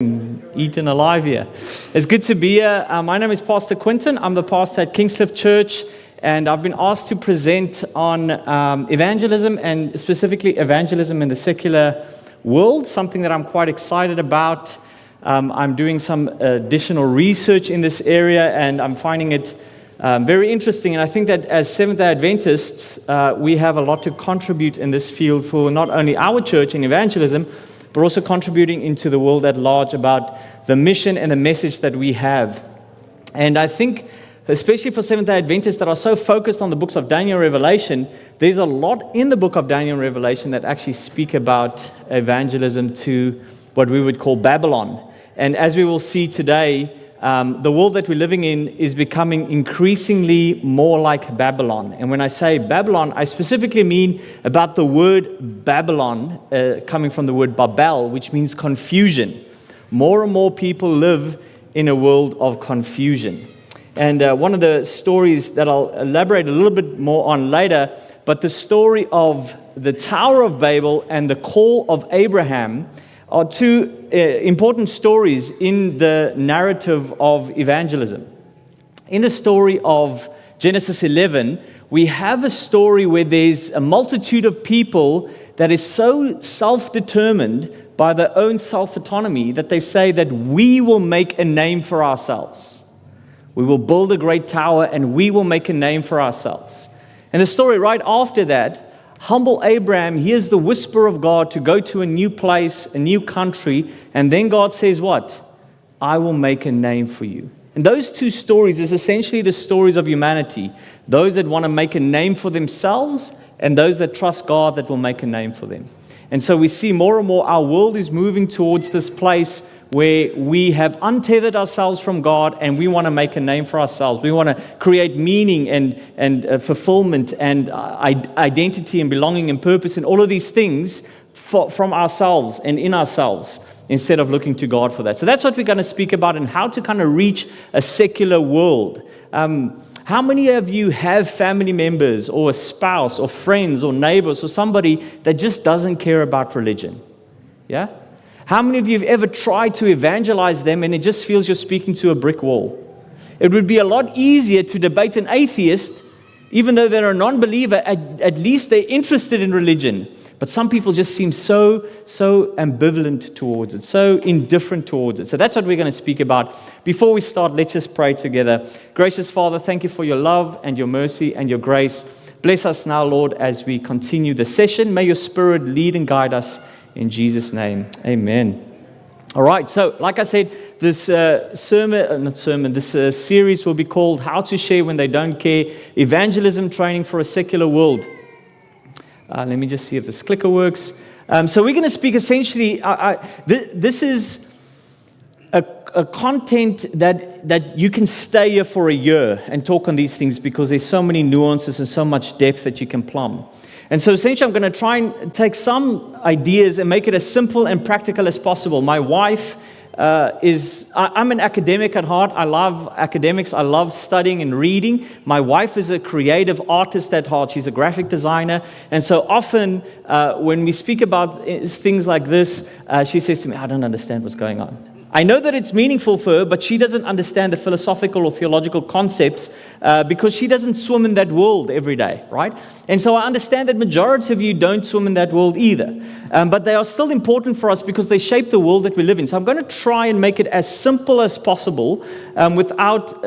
Eaten alive here. It's good to be here. My name is Pastor Quintin. I'm the pastor at Kingscliff Church, and I've been asked to present on evangelism, and specifically evangelism in the secular world, something that I'm quite excited about. I'm doing some additional research in this area, and I'm finding it very interesting. And I think that as Seventh-day Adventists, we have a lot to contribute in this field for not only our church in evangelism, but also contributing into the world at large about the mission and the message that we have. And I think, especially for Seventh-day Adventists that are so focused on the books of Daniel and Revelation, there's a lot in the book of Daniel and Revelation that actually speak about evangelism to what we would call Babylon. And as we will see today, the world that we're living in is becoming increasingly more like Babylon. And when I say Babylon, I specifically mean about the word Babylon, coming from the word Babel, which means confusion. More and more people live in a world of confusion. And one of the stories that I'll elaborate a little bit more on later, but the story of the Tower of Babel and the call of Abraham are two important stories in the narrative of evangelism. In the story of Genesis 11, we have a story where there's a multitude of people that is so self-determined by their own self-autonomy that they say that we will make a name for ourselves. We will build a great tower and we will make a name for ourselves. And the story right after that, humble Abraham hears the whisper of God to go to a new place, a new country, and then God says what? I will make a name for you. And those two stories is essentially the stories of humanity. Those that want to make a name for themselves and those that trust God that will make a name for them. And so we see more and more our world is moving towards this place where we have untethered ourselves from God and we want to make a name for ourselves. We want to create meaning and fulfillment and identity and belonging and purpose and all of these things from ourselves and in ourselves instead of looking to God for that. So that's what we're going to speak about and how to kind of reach a secular world. How many of you have family members or a spouse or friends or neighbors or somebody that just doesn't care about religion? Yeah? How many of you have ever tried to evangelize them and it just feels you're speaking to a brick wall? It would be a lot easier to debate an atheist, even though they're a non-believer, at least they're interested in religion. But some people just seem so ambivalent towards it, so indifferent towards it. So that's what we're going to speak about. Before we start, let's just pray together. Gracious Father, thank you for your love and your mercy and your grace. Bless us now, Lord, as we continue the session. May your Spirit lead and guide us. In Jesus' name, amen. All right, so like I said, this series will be called How to Share When They Don't Care, Evangelism Training for a Secular World. Let me just see if this clicker works. So we're going to speak essentially, this is a content that you can stay here for a year and talk on these things because there's so many nuances and so much depth that you can plumb. And so essentially I'm going to try and take some ideas and make it as simple and practical as possible. My wife I'm an academic at heart. I love academics. I love studying and reading. My wife is a creative artist at heart. She's a graphic designer. And so often when we speak about things like this, she says to me, I don't understand what's going on. I know that it's meaningful for her, but she doesn't understand the philosophical or theological concepts because she doesn't swim in that world every day, right? And so I understand that majority of you don't swim in that world either. But they are still important for us because they shape the world that we live in. So I'm going to try and make it as simple as possible without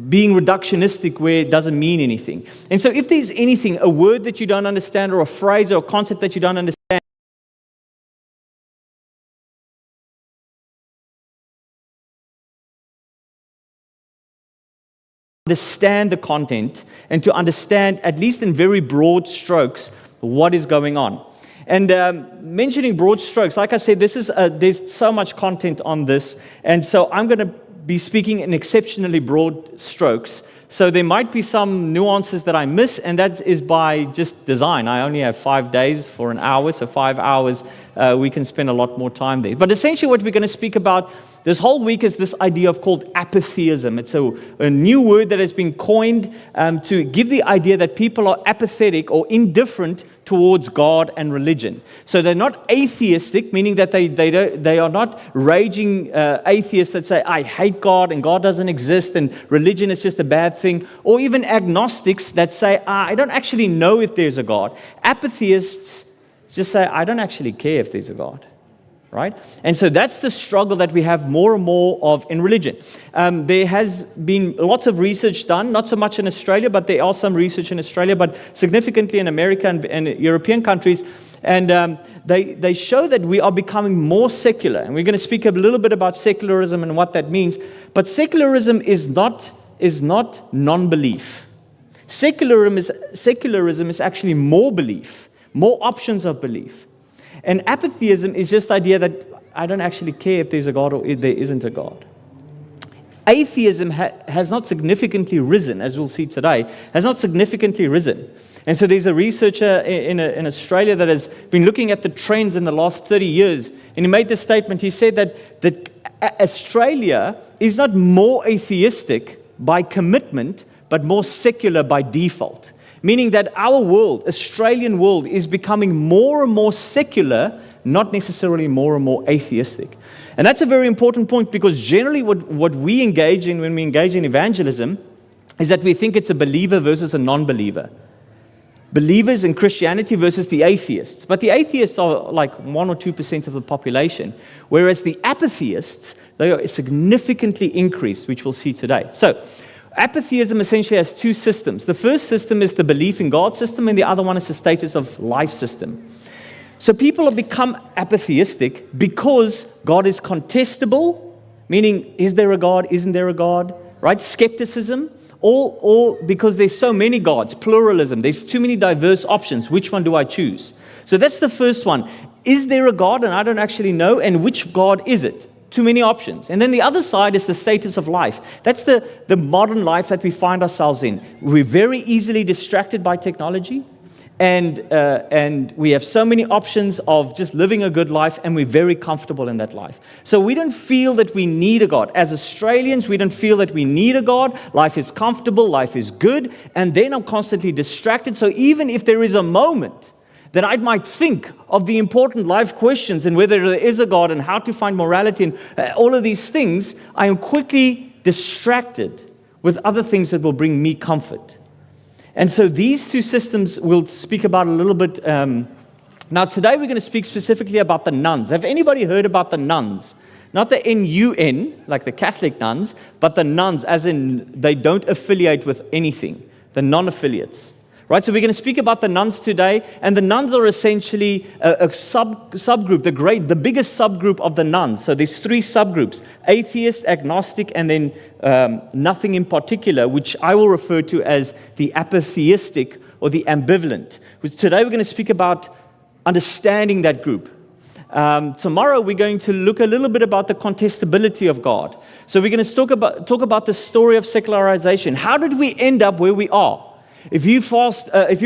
being reductionistic where it doesn't mean anything. And so if there's anything, a word that you don't understand or a phrase or a concept that you don't understand, understand the content and to understand, at least in very broad strokes, what is going on. And mentioning broad strokes, like I said, there's so much content on this, and so I'm going to be speaking in exceptionally broad strokes. So there might be some nuances that I miss, and that is by just design. I only have 5 days for an hour, so 5 hours we can spend a lot more time there. But essentially what we're going to speak about this whole week is this idea of called apatheism. It's a new word that has been coined to give the idea that people are apathetic or indifferent towards God and religion. So they're not atheistic, meaning that they are not raging atheists that say, I hate God and God doesn't exist and religion is just a bad thing. Or even agnostics that say, I don't actually know if there's a God. Apatheists just say, I don't actually care if there's a God. Right? And so that's the struggle that we have more and more of in religion. There has been lots of research done, not so much in Australia, but there are some research in Australia, but significantly in America and European countries. And they show that we are becoming more secular. And we're going to speak a little bit about secularism and what that means. But secularism is not non-belief. Secularism is actually more belief, more options of belief. And apatheism is just the idea that I don't actually care if there's a God or if there isn't a God. Atheism has not significantly risen, as we'll see today, has not significantly risen. And so there's a researcher in Australia that has been looking at the trends in the last 30 years, and he made this statement. He said that Australia is not more atheistic by commitment, but more secular by default. Meaning that our world, Australian world, is becoming more and more secular, not necessarily more and more atheistic. And that's a very important point because generally what we engage in when we engage in evangelism is that we think it's a believer versus a non-believer. Believers in Christianity versus the atheists. But the atheists are like 1 or 2% of the population, whereas the apatheists, they are significantly increased, which we'll see today. So, apatheism essentially has two systems. The first system is the belief in God system, and the other one is the status of life system. So people have become apatheistic because God is contestable, meaning is there a God, isn't there a God, right? Skepticism, or because there's so many gods, pluralism, there's too many diverse options, which one do I choose? So that's the first one. Is there a God and I don't actually know, and which God is it? Too many options. And then the other side is the status of life. That's the modern life that we find ourselves in. We're very easily distracted by technology, and we have so many options of just living a good life, and we're very comfortable in that life. So we don't feel that we need a God. As Australians, we don't feel that we need a God. Life is comfortable, life is good, and then I'm constantly distracted. So even if there is a moment that I might think of the important life questions and whether there is a God and how to find morality and all of these things, I am quickly distracted with other things that will bring me comfort. And so these two systems we'll speak about a little bit. Now today we're going to speak specifically about the nuns. Have anybody heard about the nuns? Not the N-U-N, like the Catholic nuns, but the nuns, as in they don't affiliate with anything, the non-affiliates. Right, so we're going to speak about the nuns today, and the nuns are essentially a subgroup, the biggest subgroup of the nuns. So there's three subgroups: atheist, agnostic, and then nothing in particular, which I will refer to as the apatheistic or the ambivalent. Today we're going to speak about understanding that group. Tomorrow we're going to look a little bit about the contestability of God. So we're going to talk about the story of secularization. How did we end up where we are? If you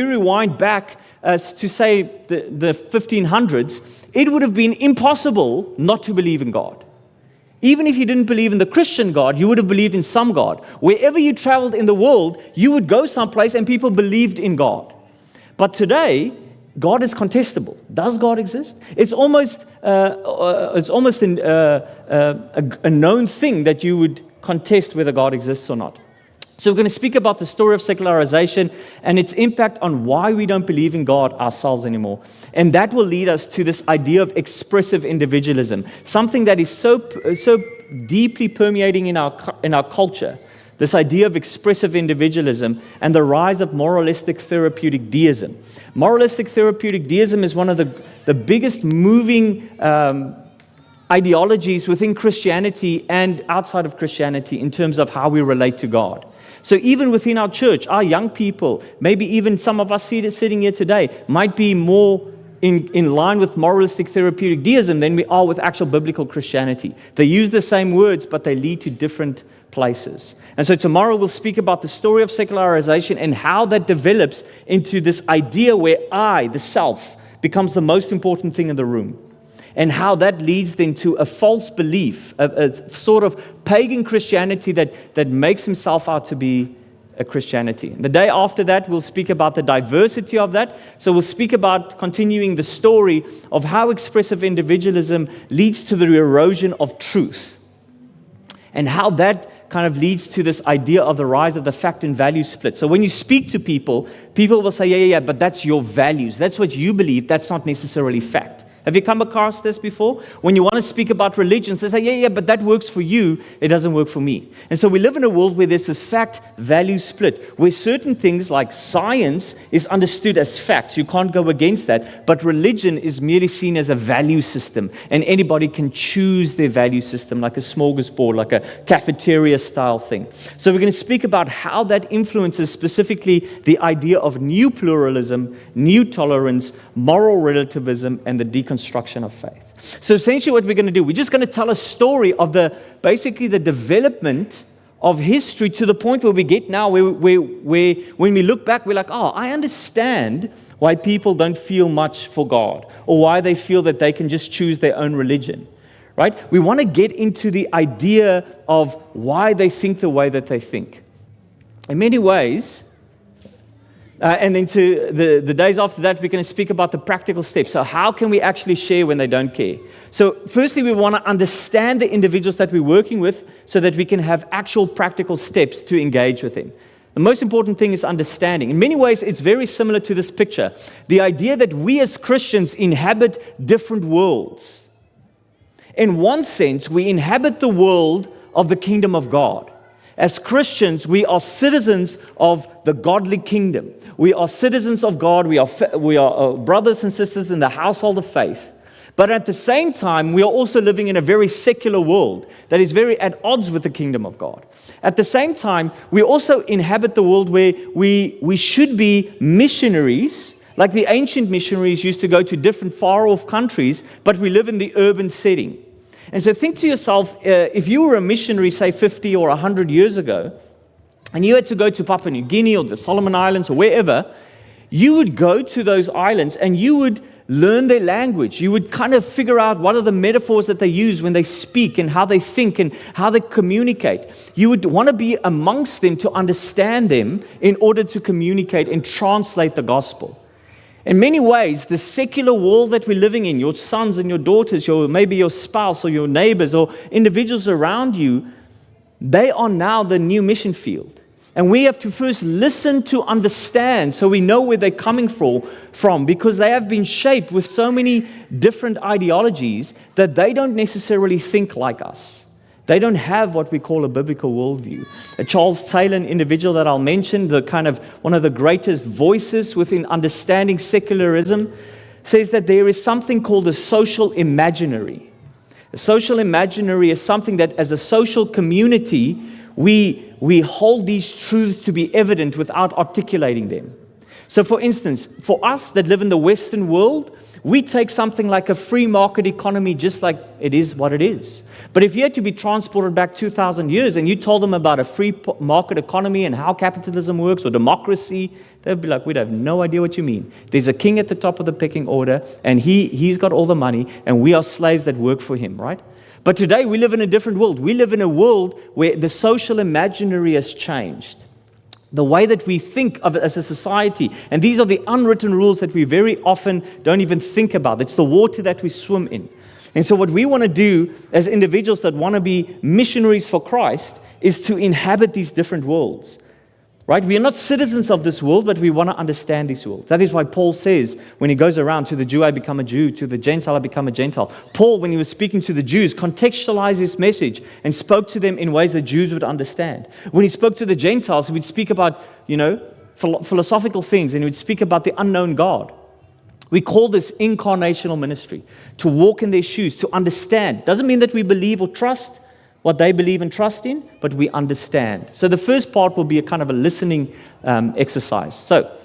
rewind back to say the 1500s, it would have been impossible not to believe in God. Even if you didn't believe in the Christian God, you would have believed in some God. Wherever you traveled in the world, you would go someplace and people believed in God. But today, God is contestable. Does God exist? It's almost a known thing that you would contest whether God exists or not. So we're going to speak about the story of secularization and its impact on why we don't believe in God ourselves anymore. And that will lead us to this idea of expressive individualism, something that is so deeply permeating in our culture, this idea of expressive individualism and the rise of moralistic therapeutic deism. Moralistic therapeutic deism is one of the biggest moving ideologies within Christianity and outside of Christianity in terms of how we relate to God. So even within our church, our young people, maybe even some of us sitting here today, might be more in line with moralistic therapeutic deism than we are with actual biblical Christianity. They use the same words, but they lead to different places. And so tomorrow we'll speak about the story of secularization and how that develops into this idea where I, the self, becomes the most important thing in the room. and how that leads then to a false belief, a sort of pagan Christianity that makes himself out to be a Christianity. The day after that, we'll speak about the diversity of that. So we'll speak about continuing the story of how expressive individualism leads to the erosion of truth, and how that kind of leads to this idea of the rise of the fact and value split. So when you speak to people, people will say, yeah, but that's your values. That's what you believe. That's not necessarily fact. Have you come across this before? When you want to speak about religions, they say, yeah, but that works for you. It doesn't work for me. And so we live in a world where there's this fact-value split, where certain things like science is understood as facts. You can't go against that. But religion is merely seen as a value system, and anybody can choose their value system, like a smorgasbord, like a cafeteria-style thing. So we're going to speak about how that influences specifically the idea of new pluralism, new tolerance, moral relativism, and the deconstruction of faith. So essentially what we're going to do, we're just going to tell a story of basically the development of history to the point where we get now, where when we look back, we're like, oh, I understand why people don't feel much for God, or why they feel that they can just choose their own religion, right? We want to get into the idea of why they think the way that they think. In many ways, and then to the days after that, we're going to speak about the practical steps. So how can we actually share when they don't care? So firstly, we want to understand the individuals that we're working with so that we can have actual practical steps to engage with them. The most important thing is understanding. In many ways, it's very similar to this picture. The idea that we as Christians inhabit different worlds. In one sense, we inhabit the world of the kingdom of God. As Christians, we are citizens of the godly kingdom. We are citizens of God. We are brothers and sisters in the household of faith. But at the same time, we are also living in a very secular world that is very at odds with the kingdom of God. At the same time, we also inhabit the world where we should be missionaries, like the ancient missionaries used to go to different far-off countries, but we live in the urban setting. And so think to yourself, if you were a missionary, say 50 or 100 years ago, and you had to go to Papua New Guinea or the Solomon Islands or wherever, you would go to those islands and you would learn their language. You would kind of figure out what are the metaphors that they use when they speak and how they think and how they communicate. You would want to be amongst them to understand them in order to communicate and translate the gospel. In many ways, the secular world that we're living in, your sons and your daughters, maybe your spouse or your neighbors or individuals around you, they are now the new mission field. And we have to first listen to understand so we know where they're coming from, because they have been shaped with so many different ideologies that they don't necessarily think like us. They don't have what we call a biblical worldview. A Charles Taylor, an individual that I'll mention, one of the greatest voices within understanding secularism, says that there is something called a social imaginary. A social imaginary is something that as a social community, we hold these truths to be evident without articulating them. So for instance, for us that live in the Western world, we take something like a free market economy just like it is what it is. But if you had to be transported back 2,000 years and you told them about a free market economy and how capitalism works or democracy, they'd be like, we'd have no idea what you mean. There's a king at the top of the pecking order and he's got all the money and we are slaves that work for him, right? But today we live in a different world. We live in a world where the social imaginary has changed. The way that we think of it as a society. And these are the unwritten rules that we very often don't even think about. It's the water that we swim in. And so what we want to do as individuals that want to be missionaries for Christ is to inhabit these different worlds. Right? We are not citizens of this world, but we want to understand this world. That is why Paul says, when he goes around, to the Jew I become a Jew, to the Gentile I become a Gentile. Paul, when he was speaking to the Jews, contextualized his message and spoke to them in ways that Jews would understand. When he spoke to the Gentiles, he would speak about, philosophical things, and he would speak about the unknown God. We call this incarnational ministry, to walk in their shoes, to understand. Doesn't mean that we believe or trust what they believe and trust in, but we understand. So the first part will be a kind of a listening exercise. So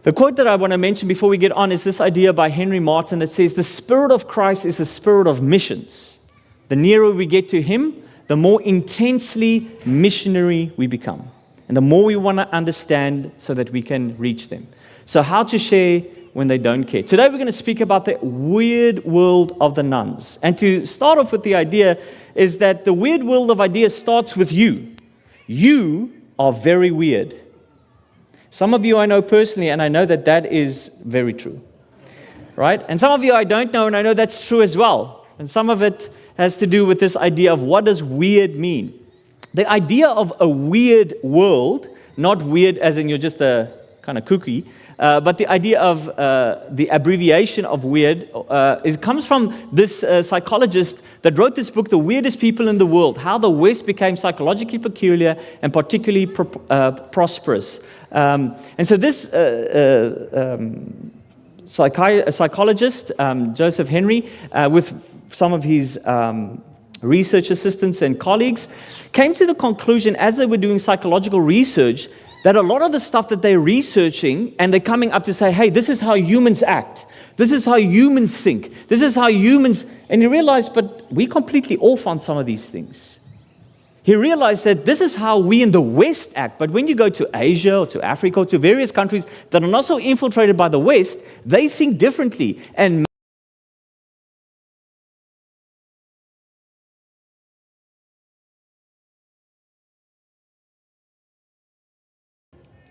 the quote that I want to mention before we get on is this idea by Henry Martin that says, the Spirit of Christ is the spirit of missions. The nearer we get to Him, the more intensely missionary we become. And the more we want to understand so that we can reach them. So how to share when they don't care. Today we're going to speak about the weird world of the nuns. And to start off with the idea is that the weird world of ideas starts with you. You are very weird. Some of you I know personally, and I know that that is very true. Right? And some of you I don't know, and I know that's true as well. And some of it has to do with this idea of what does weird mean. The idea of a weird world, not weird as in you're just a kind of kooky, but the idea of the abbreviation of weird comes from this psychologist that wrote this book, The Weirdest People in the World, How the West Became Psychologically Peculiar and Particularly Prosperous. And so this psychologist, Joseph Henry, with some of his research assistants and colleagues, came to the conclusion as they were doing psychological research that a lot of the stuff that they're researching and they're coming up to say, hey, this is how humans act. This is how humans think. This is how humans... And he realized, but we completely off on some of these things. He realized that this is how we in the West act. But when you go to Asia or to Africa or to various countries that are not so infiltrated by the West, they think differently. And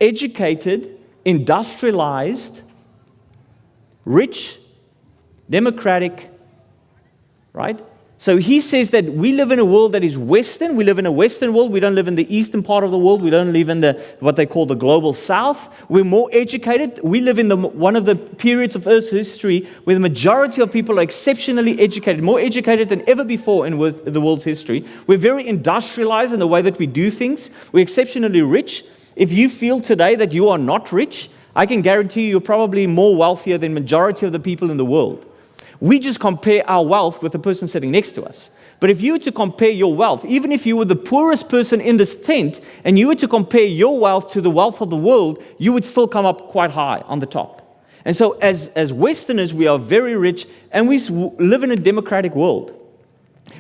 educated, industrialized, rich, democratic, right? So he says that we live in a world that is Western. We live in a Western world. We don't live in the Eastern part of the world. We don't live in what they call the global South. We're more educated. We live in one of the periods of Earth's history where the majority of people are exceptionally educated, more educated than ever before in the world's history. We're very industrialized in the way that we do things. We're exceptionally rich. If you feel today that you are not rich, I can guarantee you're probably more wealthier than majority of the people in the world. We just compare our wealth with the person sitting next to us. But if you were to compare your wealth, even if you were the poorest person in this tent, and you were to compare your wealth to the wealth of the world, you would still come up quite high on the top. And so as Westerners, we are very rich, and we live in a democratic world.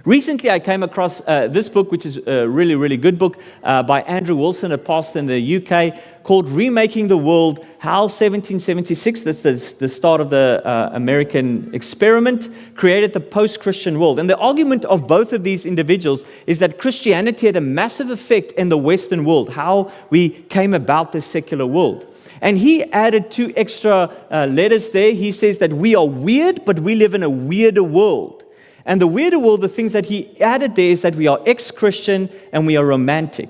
Recently, I came across this book, which is a really, really good book by Andrew Wilson, a pastor in the UK, called Remaking the World, How 1776, that's the start of the American experiment, created the post-Christian world. And the argument of both of these individuals is that Christianity had a massive effect in the Western world, how we came about this secular world. And he added 2 extra letters there. He says that we are weird, but we live in a weirder world. And the weirder world, the things that he added there is that we are ex-Christian and we are romantic.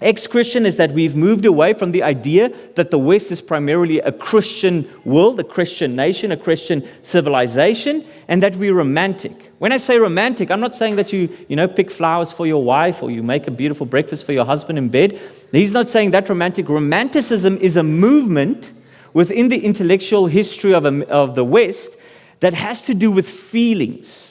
Ex-Christian is that we've moved away from the idea that the West is primarily a Christian world, a Christian nation, a Christian civilization, and that we're romantic. When I say romantic, I'm not saying that you pick flowers for your wife or you make a beautiful breakfast for your husband in bed. He's not saying that romantic. Romanticism is a movement within the intellectual history of the West that has to do with feelings.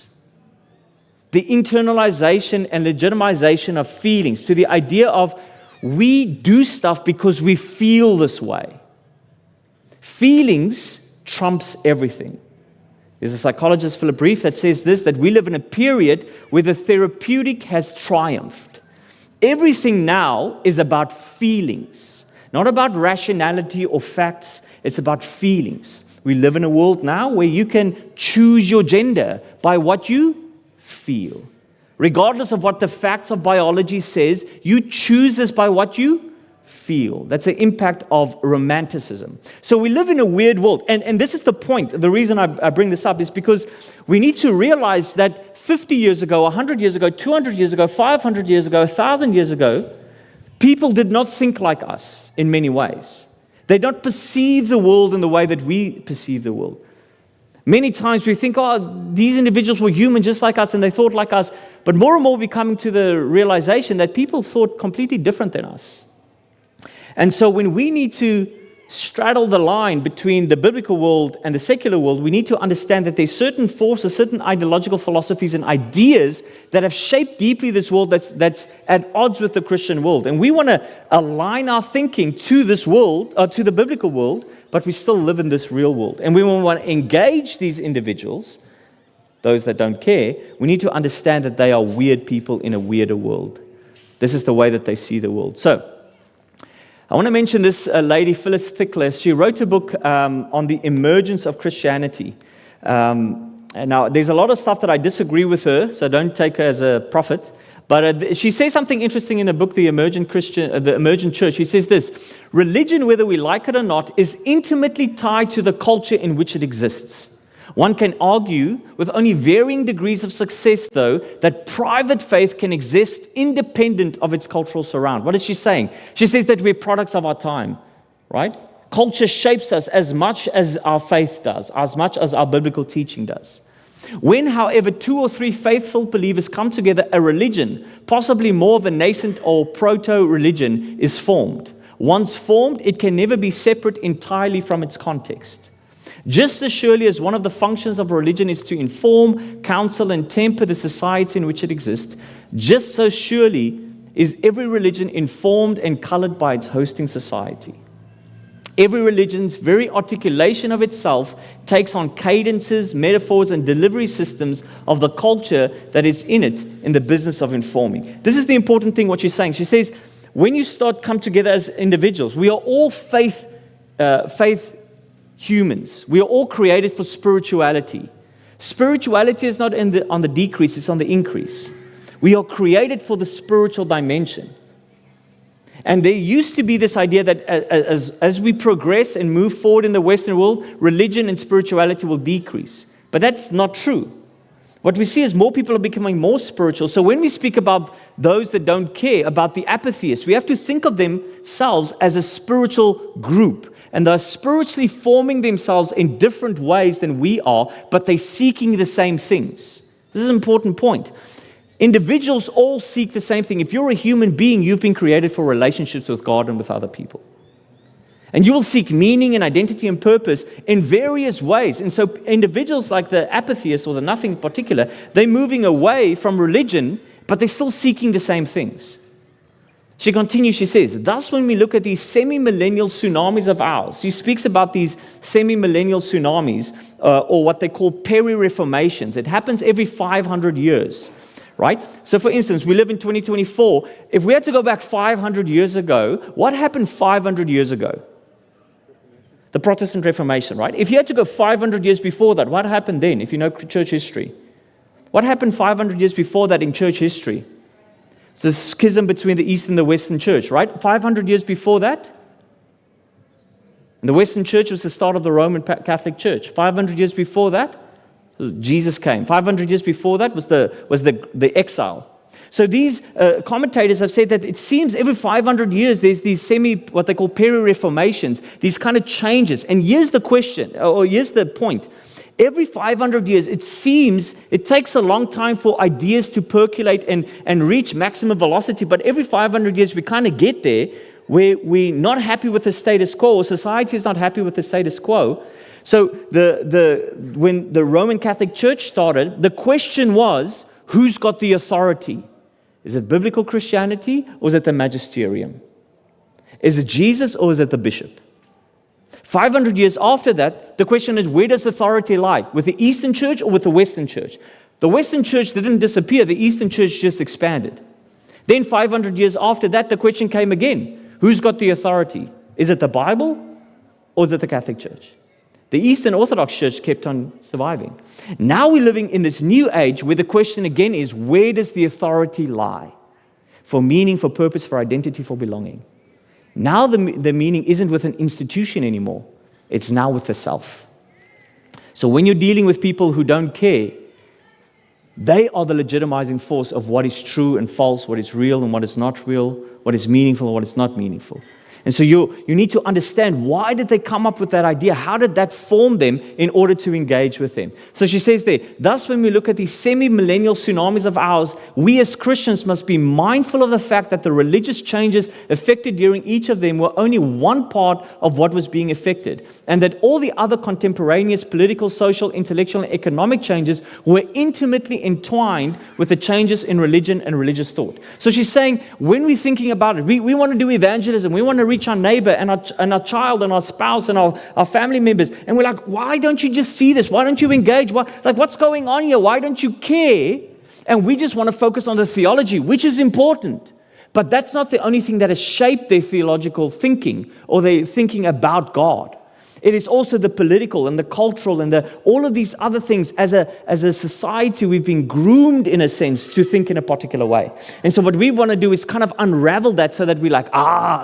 The internalization and legitimization of feelings, to the idea of we do stuff because we feel this way. Feelings trumps everything. There's a psychologist, Philip Reef, that says this, that we live in a period where the therapeutic has triumphed. Everything now is about feelings, not about rationality or facts. It's about feelings. We live in a world now where you can choose your gender by what you feel. Regardless of what the facts of biology says, you choose this by what you feel. That's the impact of romanticism. So we live in a weird world. And this is the point. The reason I bring this up is because we need to realize that 50 years ago, 100 years ago, 200 years ago, 500 years ago, 1,000 years ago, people did not think like us in many ways. They don't perceive the world in the way that we perceive the world. Many times we think, these individuals were human just like us and they thought like us. But more and more we're coming to the realization that people thought completely different than us. And so when we need to straddle the line between the biblical world and the secular world, we need to understand that there's certain forces, certain ideological philosophies and ideas that have shaped deeply this world that's at odds with the Christian world. And we want to align our thinking to this world, to the biblical world, but we still live in this real world. And we want to engage these individuals, those that don't care. We need to understand that they are weird people in a weirder world. This is the way that they see the world. So, I want to mention this lady, Phyllis Thickler. She wrote a book on the emergence of Christianity. And now, there's a lot of stuff that I disagree with her, so don't take her as a prophet. But she says something interesting in the book, The Emergent Church. She says this: religion, whether we like it or not, is intimately tied to the culture in which it exists. One can argue, with only varying degrees of success, though, that private faith can exist independent of its cultural surround. What is she saying? She says that we're products of our time, right? Culture shapes us as much as our faith does, as much as our biblical teaching does. When, however, 2 or 3 faithful believers come together, a religion, possibly more of a nascent or proto-religion, is formed. Once formed, it can never be separate entirely from its context. Just as surely as one of the functions of religion is to inform, counsel, and temper the society in which it exists, just so surely is every religion informed and colored by its hosting society. Every religion's very articulation of itself takes on cadences, metaphors, and delivery systems of the culture that is in it in the business of informing. This is the important thing, what she's saying. She says, when you come together as individuals, we are all faith humans. We are all created for spirituality. Spirituality is not on the decrease, it's on the increase. We are created for the spiritual dimension. And there used to be this idea that as we progress and move forward in the Western world, religion and spirituality will decrease. But that's not true. What we see is more people are becoming more spiritual. So when we speak about those that don't care, about the apatheists, we have to think of themselves as a spiritual group. And they're spiritually forming themselves in different ways than we are, but they're seeking the same things. This is an important point. Individuals all seek the same thing. If you're a human being, you've been created for relationships with God and with other people. And you will seek meaning and identity and purpose in various ways. And so individuals like the apatheists or the nothing in particular, they're moving away from religion, but they're still seeking the same things. She continues, she says, thus when we look at these semi-millennial tsunamis of ours, she speaks about these semi-millennial tsunamis, or what they call peri-reformations. It happens every 500 years, right? So for instance, we live in 2024. If we had to go back 500 years ago, what happened 500 years ago? The Protestant Reformation, right? If you had to go 500 years before that, what happened then, if you know church history? What happened 500 years before that in church history? It's the schism between the East and the Western church, right? 500 years before that, and the Western church was the start of the Roman Catholic Church. 500 years before that, Jesus came. 500 years before that was the exile. So these commentators have said that it seems every 500 years there's these what they call peri-reformations, these kind of changes. And here's the question, or here's the point. Every 500 years, it seems it takes a long time for ideas to percolate and reach maximum velocity. But every 500 years, we kind of get there where we're not happy with the status quo, or society is not happy with the status quo. So when the Roman Catholic Church started, the question was, who's got the authority? Is it biblical Christianity or is it the magisterium? Is it Jesus or is it the bishop? 500 years after that, the question is, where does authority lie? With the Eastern Church or with the Western Church? The Western Church didn't disappear. The Eastern Church just expanded. Then 500 years after that, the question came again. Who's got the authority? Is it the Bible or is it the Catholic Church? The Eastern Orthodox Church kept on surviving. Now we're living in this new age where the question again is, where does the authority lie? For meaning, for purpose, for identity, for belonging. Now the meaning isn't with an institution anymore. It's now with the self. So when you're dealing with people who don't care, they are the legitimizing force of what is true and false, what is real and what is not real, what is meaningful and what is not meaningful. And so you need to understand, why did they come up with that idea? How did that form them in order to engage with them? So she says there, thus when we look at these semi-millennial tsunamis of ours, we as Christians must be mindful of the fact that the religious changes affected during each of them were only one part of what was being affected, and that all the other contemporaneous political, social, intellectual, and economic changes were intimately entwined with the changes in religion and religious thought. So she's saying, when we're thinking about it, we want to do evangelism, we want to reach our neighbor and our child and our spouse and our family members. And we're like, why don't you just see this? Why don't you engage? What's going on here? Why don't you care? And we just want to focus on the theology, which is important. But that's not the only thing that has shaped their theological thinking or their thinking about God. It is also the political and the cultural and all of these other things. As a society, we've been groomed, in a sense, to think in a particular way. And so what we want to do is kind of unravel that so that we're like,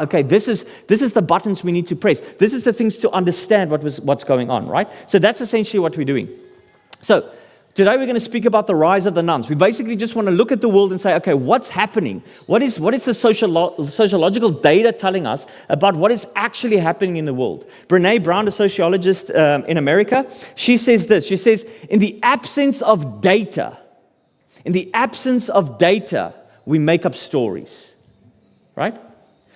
okay, this is the buttons we need to press. This is the things to understand what's going on, right? So that's essentially what we're doing. So today we're going to speak about the rise of the nuns. We basically just want to look at the world and say, okay, what's happening? What is the sociological data telling us about what is actually happening in the world? Brené Brown, a sociologist in America, she says this. She says, in the absence of data, we make up stories, right?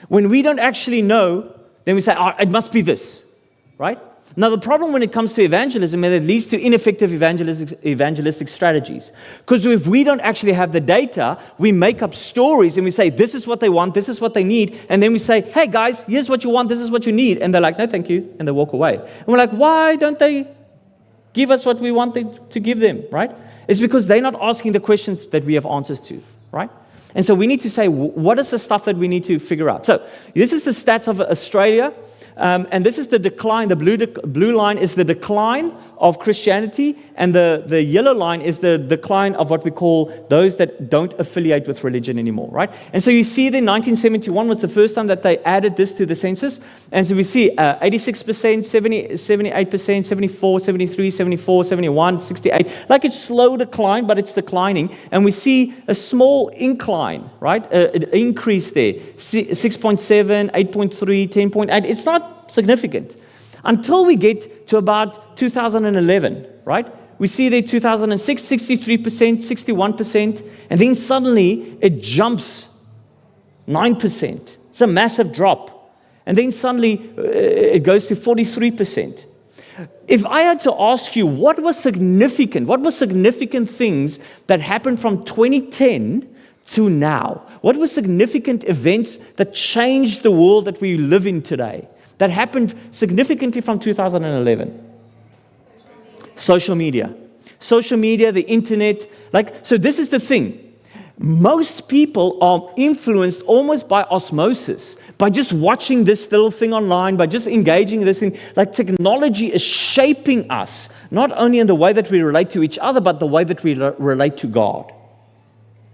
When we don't actually know, then we say, it must be this, right? Now, the problem when it comes to evangelism is it leads to ineffective evangelistic strategies. Because if we don't actually have the data, we make up stories and we say, this is what they want, this is what they need. And then we say, hey, guys, here's what you want, this is what you need. And they're like, no, thank you. And they walk away. And we're like, why don't they give us what we want to give them, right? It's because they're not asking the questions that we have answers to, right? And so we need to say, what is the stuff that we need to figure out? So this is the stats of Australia. And this is the decline. The blue line is the decline of Christianity, and the yellow line is the decline of what we call those that don't affiliate with religion anymore, right? And so you see that 1971 was the first time that they added this to the census. And so we see 86%, 70, 78%, 74, 73, 74, 71, 68. Like it's slow decline, but it's declining. And we see a small incline, right? An increase there. 6.7, 8.3, 10.8. It's not significant until we get to about 2011, right? We see there 2006, 63%, 61%, and then suddenly it jumps 9%. It's a massive drop. And then suddenly it goes to 43%. If I had to ask you what were significant things that happened from 2010 to now? What were significant events that changed the world that we live in today? That happened significantly from 2011. Social media, the internet. So this is the thing. Most people are influenced almost by osmosis, by just watching this little thing online, by just engaging in this thing. Like technology is shaping us, not only in the way that we relate to each other, but the way that we relate to God.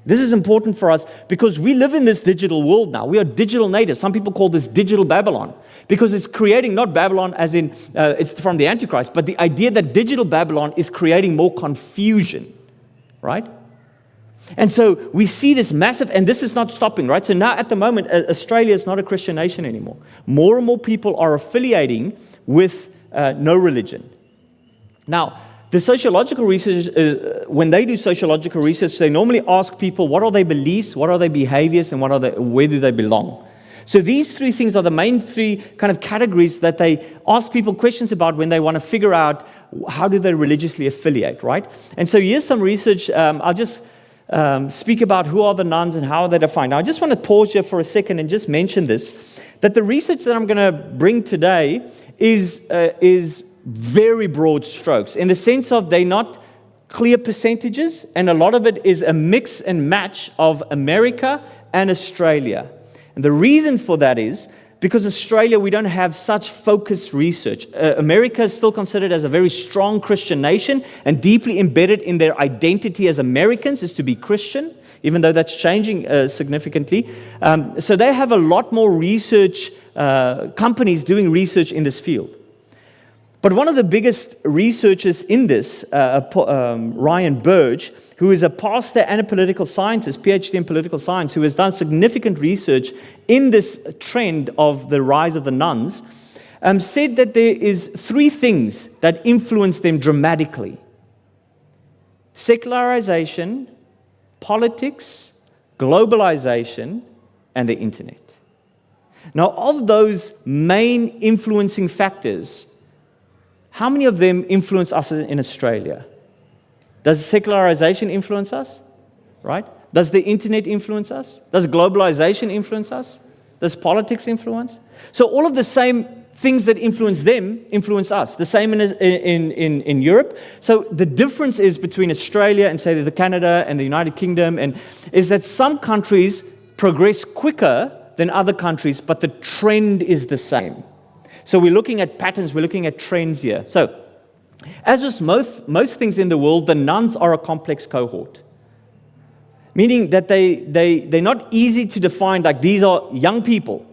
This is important for us because we live in this digital world now. We are digital natives. Some people call this digital Babylon because it's creating not Babylon as in it's from the Antichrist, but the idea that digital Babylon is creating more confusion, right? And so we see this massive, and this is not stopping, right? So now at the moment, Australia is not a Christian nation anymore. More and more people are affiliating with no religion. Now, the sociological research, when they do sociological research, they normally ask people, what are their beliefs, what are their behaviors, and where do they belong? So these three things are the main three kind of categories that they ask people questions about when they want to figure out how do they religiously affiliate, right? And so here's some research. I'll just speak about who are the nuns and how are they defined. Now, I just want to pause here for a second and just mention this, that the research that I'm going to bring today is very broad strokes in the sense of they're not clear percentages, and a lot of it is a mix and match of America and Australia. And the reason for that is because Australia, we don't have such focused research. America is still considered as a very strong Christian nation, and deeply embedded in their identity as Americans is to be Christian, even though that's changing significantly. So they have a lot more research, companies doing research in this field. But one of the biggest researchers in this, Ryan Burge, who is a pastor and a political scientist, PhD in political science, who has done significant research in this trend of the rise of the nuns, said that there is three things that influence them dramatically: secularization, politics, globalization, and the internet. Now, of those main influencing factors, how many of them influence us in Australia? Does secularization influence us? Right? Does the internet influence us? Does globalization influence us? Does politics influence? So all of the same things that influence them influence us. The same in Europe. So the difference is between Australia and, say, the Canada and the United Kingdom, and is that some countries progress quicker than other countries, but the trend is the same. So we're looking at patterns, we're looking at trends here. So, as with most things in the world, the nuns are a complex cohort. Meaning that they're not easy to define, like these are young people,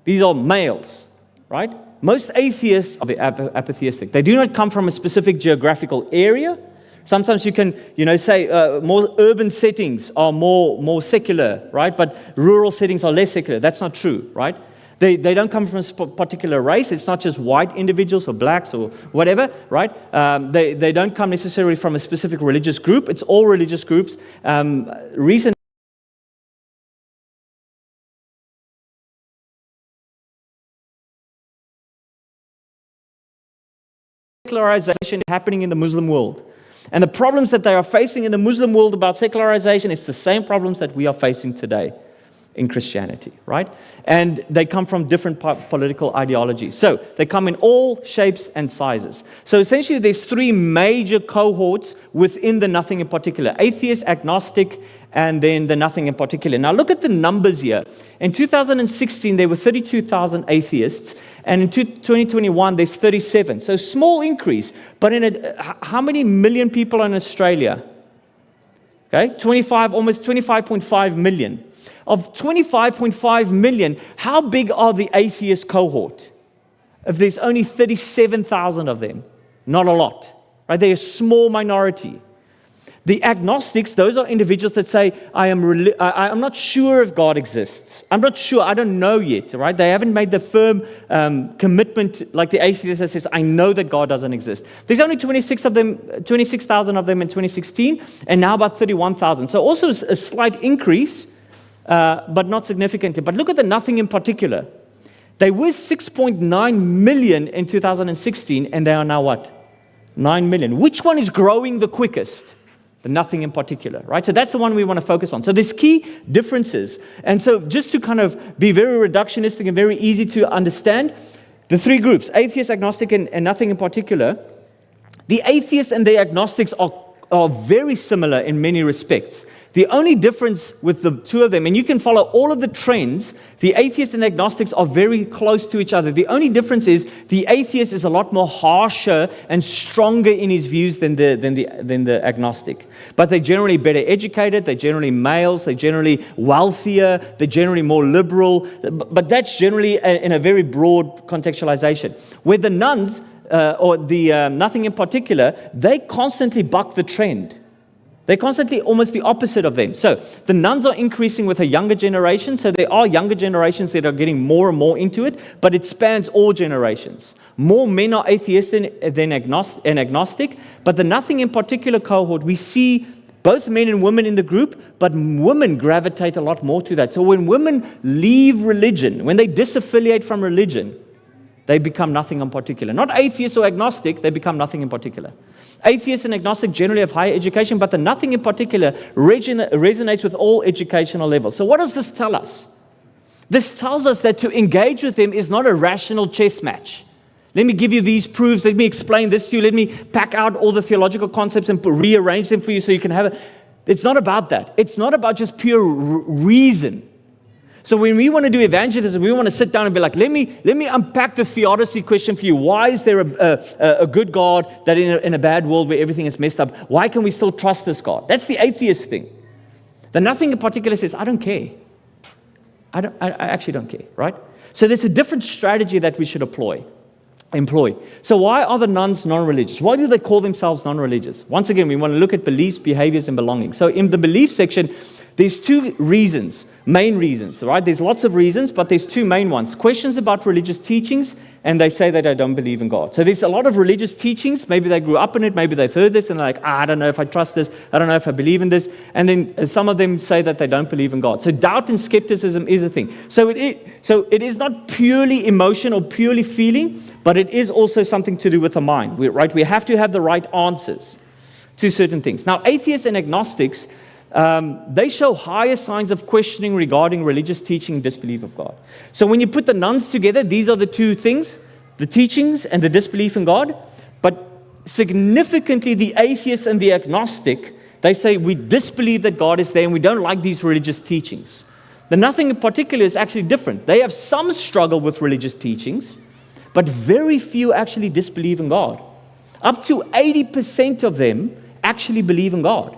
these are males, right? Most atheists are apatheistic. They do not come from a specific geographical area. Sometimes you can, say more urban settings are more secular, right? But rural settings are less secular. That's not true, right? They don't come from a particular race. It's not just white individuals or blacks or whatever, right? They don't come necessarily from a specific religious group. It's all religious groups. Recent secularization happening in the Muslim world. And the problems that they are facing in the Muslim world about secularization is the same problems that we are facing today in Christianity, right? And they come from different political ideologies. So they come in all shapes and sizes. So essentially there's three major cohorts within the nothing in particular: atheist, agnostic, and then the nothing in particular. Now look at the numbers here. In 2016, there were 32,000 atheists, and in 2021, there's 37. So small increase, but how many million people are in Australia? Okay, almost 25.5 million. Of 25.5 million, how big are the atheist cohort? If there's only 37,000 of them, not a lot, right? They're a small minority. The agnostics, those are individuals that say, I'm not sure if God exists. I'm not sure. I don't know yet, right? They haven't made the firm commitment like the atheist that says, I know that God doesn't exist. There's only 26,000 of them in 2016, and now about 31,000. So also a slight increase, but not significantly. But look at the nothing in particular. They were 6.9 million in 2016, and they are now what? 9 million. Which one is growing the quickest? The nothing in particular, right? So that's the one we want to focus on. So there's key differences. And so just to kind of be very reductionistic and very easy to understand, the three groups, atheist, agnostic, and nothing in particular, the atheists and the agnostics are very similar in many respects. The only difference with the two of them, and you can follow all of the trends, the atheists and agnostics are very close to each other. The only difference is the atheist is a lot more harsher and stronger in his views than the agnostic. But they're generally better educated, they're generally males, they're generally wealthier, they're generally more liberal. But that's generally in a very broad contextualization. Where the nuns, or the nothing in particular, they constantly buck the trend. They're constantly almost the opposite of them. So the nuns are increasing with a younger generation. So there are younger generations that are getting more and more into it, but it spans all generations. More men are atheistic than agnostic, but the nothing in particular cohort, we see both men and women in the group, but women gravitate a lot more to that. So when women leave religion, when they disaffiliate from religion, they become nothing in particular. Not atheist or agnostic, they become nothing in particular. Atheists and agnostic generally have higher education, but the nothing in particular resonates with all educational levels. So what does this tell us? This tells us that to engage with them is not a rational chess match. Let me give you these proofs, let me explain this to you, let me pack out all the theological concepts and rearrange them for you so you can have it. It's not about that. It's not about just pure reason. So when we want to do evangelism, we want to sit down and be like, let me unpack the theodicy question for you. Why is there a good God that in a bad world where everything is messed up, why can we still trust this God? That's the atheist thing. The nothing in particular says, I don't care. I actually don't care, right? So there's a different strategy that we should employ. So why are the nuns non-religious? Why do they call themselves non-religious? Once again, we want to look at beliefs, behaviors, and belonging. So in the belief section, there's two reasons, main reasons, right? There's lots of reasons, but there's two main ones. Questions about religious teachings, and they say that I don't believe in God. So there's a lot of religious teachings. Maybe they grew up in it, maybe they've heard this, and they're like, I don't know if I trust this, I don't know if I believe in this. And then some of them say that they don't believe in God. So doubt and skepticism is a thing. So it is not purely emotion or purely feeling, but it is also something to do with the mind, right? We have to have the right answers to certain things. Now, atheists and agnostics, they show higher signs of questioning regarding religious teaching and disbelief of God. So when you put the nuns together, these are the two things, the teachings and the disbelief in God. But significantly, the atheist and the agnostic, they say we disbelieve that God is there and we don't like these religious teachings. The nothing in particular is actually different. They have some struggle with religious teachings, but very few actually disbelieve in God. Up to 80% of them actually believe in God.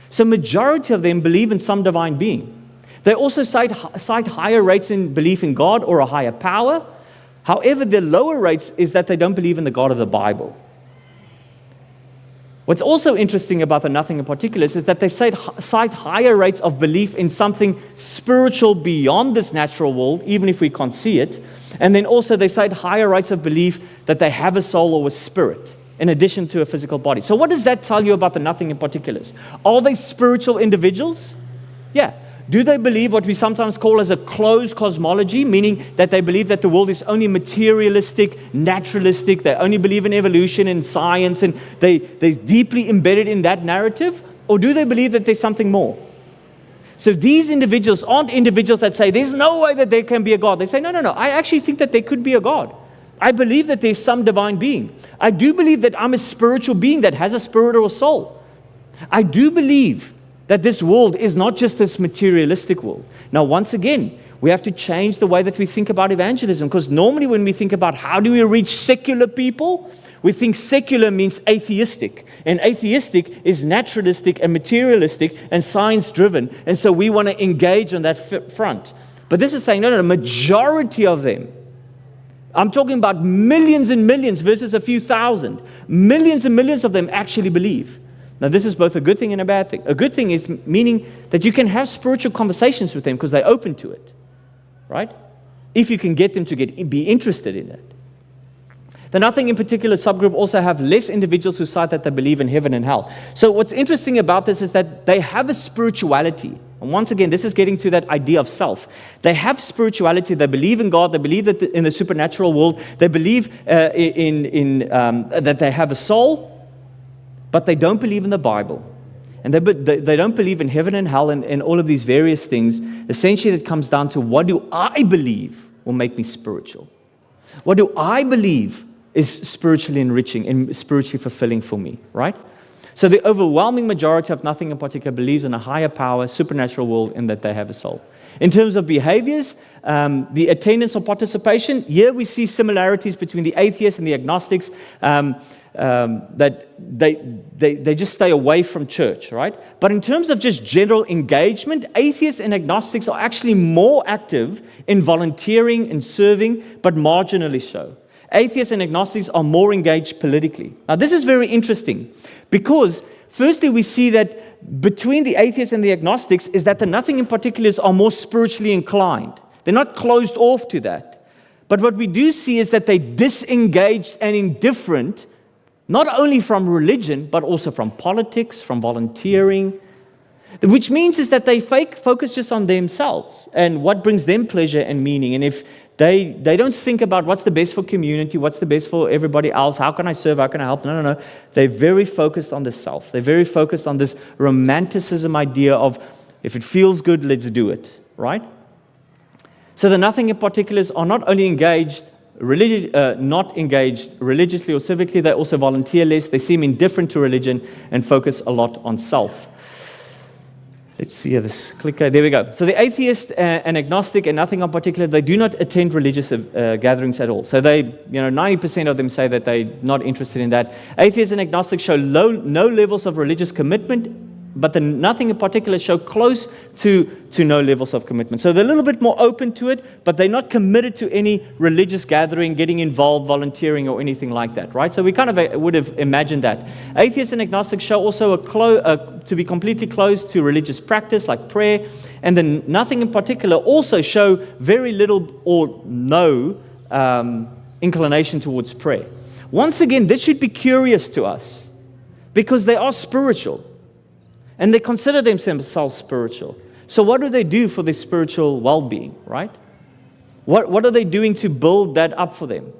So majority of them believe in some divine being. They also cite higher rates in belief in God or a higher power. However, the lower rates is that they don't believe in the God of the Bible. What's also interesting about the nothing in particular is that they cite higher rates of belief in something spiritual beyond this natural world, even if we can't see it. And then also they cite higher rates of belief that they have a soul or a spirit, in addition to a physical body. So what does that tell you about the nothing in particulars? Are they spiritual individuals? Yeah. Do they believe what we sometimes call as a closed cosmology, meaning that they believe that the world is only materialistic, naturalistic, they only believe in evolution and science, and they're deeply embedded in that narrative? Or do they believe that there's something more? So these individuals aren't individuals that say, there's no way that there can be a God. They say, no, I actually think that there could be a God. I believe that there's some divine being. I do believe that I'm a spiritual being that has a spirit or a soul. I do believe that this world is not just this materialistic world. Now, once again, we have to change the way that we think about evangelism, because normally when we think about how do we reach secular people, we think secular means atheistic. And atheistic is naturalistic and materialistic and science-driven. And so we want to engage on that front. But this is saying, no, majority of them, I'm talking about millions and millions versus a few thousand. Millions and millions of them actually believe. Now, this is both a good thing and a bad thing. A good thing is meaning that you can have spiritual conversations with them because they're open to it, right? If you can get them to be interested in it. The nothing in particular subgroup also have less individuals who cite that they believe in heaven and hell. So what's interesting about this is that they have a spirituality. And once again, this is getting to that idea of self. They have spirituality. They believe in God. They believe that in the supernatural world. They believe that they have a soul. But they don't believe in the Bible. And they don't believe in heaven and hell and all of these various things. Essentially, it comes down to, what do I believe will make me spiritual? What do I believe is spiritually enriching and spiritually fulfilling for me, right? So the overwhelming majority of nothing in particular believes in a higher power, supernatural world, and that they have a soul. In terms of behaviors, the attendance or participation, here we see similarities between the atheists and the agnostics. That they just stay away from church, right? But in terms of just general engagement, atheists and agnostics are actually more active in volunteering and serving, but marginally so. Atheists and agnostics are more engaged politically. Now, this is very interesting because, firstly, we see that between the atheists and the agnostics is that the nothing in particulars are more spiritually inclined. They're not closed off to that. But what we do see is that they're disengaged and indifferent, not only from religion, but also from politics, from volunteering, which means is that they focus just on themselves and what brings them pleasure and meaning. And if they don't think about what's the best for community, what's the best for everybody else, how can I serve, how can I help? No. They're very focused on the self. They're very focused on this romanticism idea of, if it feels good, let's do it, right? So the nothing in particulars are not only not engaged religiously or civically, they also volunteer less, they seem indifferent to religion, and focus a lot on self. Let's see here, this clicker, there we go. So the atheist and agnostic and nothing in particular, they do not attend religious gatherings at all. So 90% of them say that they're not interested in that. Atheists and agnostics show no levels of religious commitment, but the nothing in particular show close to no levels of commitment. So they're a little bit more open to it, but they're not committed to any religious gathering, getting involved, volunteering, or anything like that, right? So we kind of would have imagined that. Atheists and agnostics show also to be completely closed to religious practice, like prayer, and then nothing in particular also show very little or no inclination towards prayer. Once again, this should be curious to us, because they are spiritual. And they consider themselves spiritual. So what do they do for their spiritual well-being, right? What are they doing to build that up for them?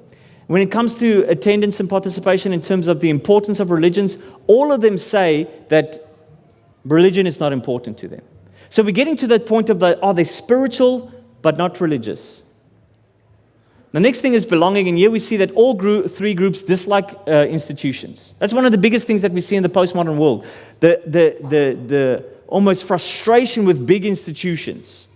When it comes to attendance and participation in terms of the importance of religions, all of them say that religion is not important to them. So we're getting to that point of, are they spiritual but not religious? The next thing is belonging, and here we see that all three groups dislike institutions. That's one of the biggest things that we see in the postmodern world. The almost frustration with big institutions,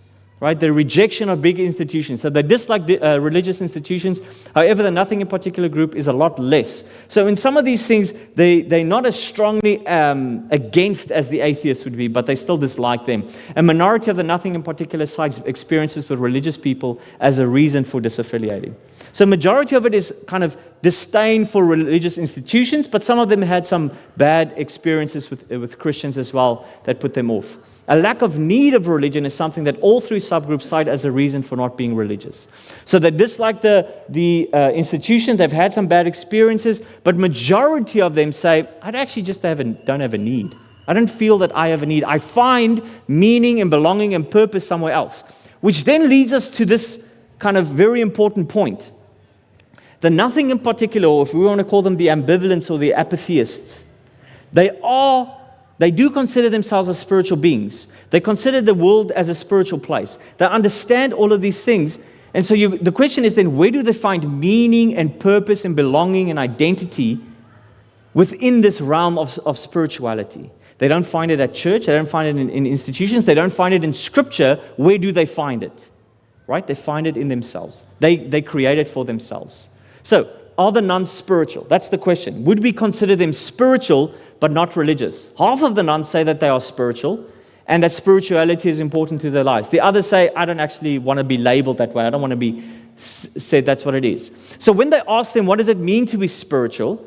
right? The rejection of big institutions. So they dislike religious institutions. However, the nothing in particular group is a lot less. So in some of these things, they're not as strongly against as the atheists would be, but they still dislike them. A minority of the nothing in particular cites experiences with religious people as a reason for disaffiliating. So majority of it is kind of disdain for religious institutions, but some of them had some bad experiences with Christians as well that put them off. A lack of need of religion is something that all three subgroups cite as a reason for not being religious. So they dislike the institution, they've had some bad experiences, but majority of them say, I actually just don't have a need. I don't feel that I have a need. I find meaning and belonging and purpose somewhere else. Which then leads us to this kind of very important point. The nothing in particular, or if we want to call them the ambivalents or the apatheists, they do consider themselves as spiritual beings. They consider the world as a spiritual place. They understand all of these things. And so the question is then, where do they find meaning and purpose and belonging and identity within this realm of spirituality? They don't find it at church. They don't find it in institutions. They don't find it in Scripture. Where do they find it? Right? They find it in themselves. They create it for themselves. So, are the nuns spiritual? That's the question. Would we consider them spiritual but not religious? Half of the nuns say that they are spiritual and that spirituality is important to their lives. The others say, I don't actually want to be labeled that way. I don't want to be said that's what it is. So when they ask them, what does it mean to be spiritual?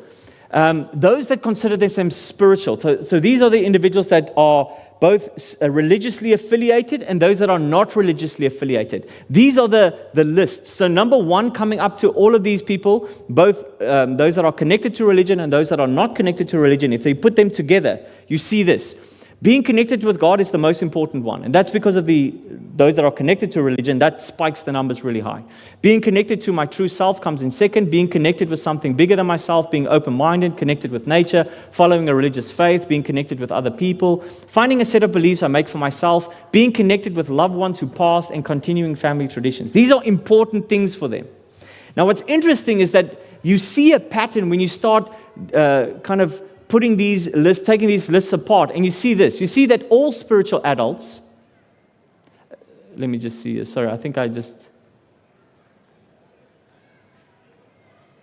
Those that consider themselves spiritual, so these are the individuals that are both religiously affiliated and those that are not religiously affiliated. These are the lists. So number one, coming up to all of these people, both those that are connected to religion and those that are not connected to religion, if they put them together, you see this. Being connected with God is the most important one. And that's because of those that are connected to religion, that spikes the numbers really high. Being connected to my true self comes in second. Being connected with something bigger than myself, being open-minded, connected with nature, following a religious faith, being connected with other people, finding a set of beliefs I make for myself, being connected with loved ones who passed, and continuing family traditions. These are important things for them. Now, what's interesting is that you see a pattern when you start kind of putting these lists, taking these lists apart, and you see this. You see that all spiritual adults, let me just see, sorry, I think I just,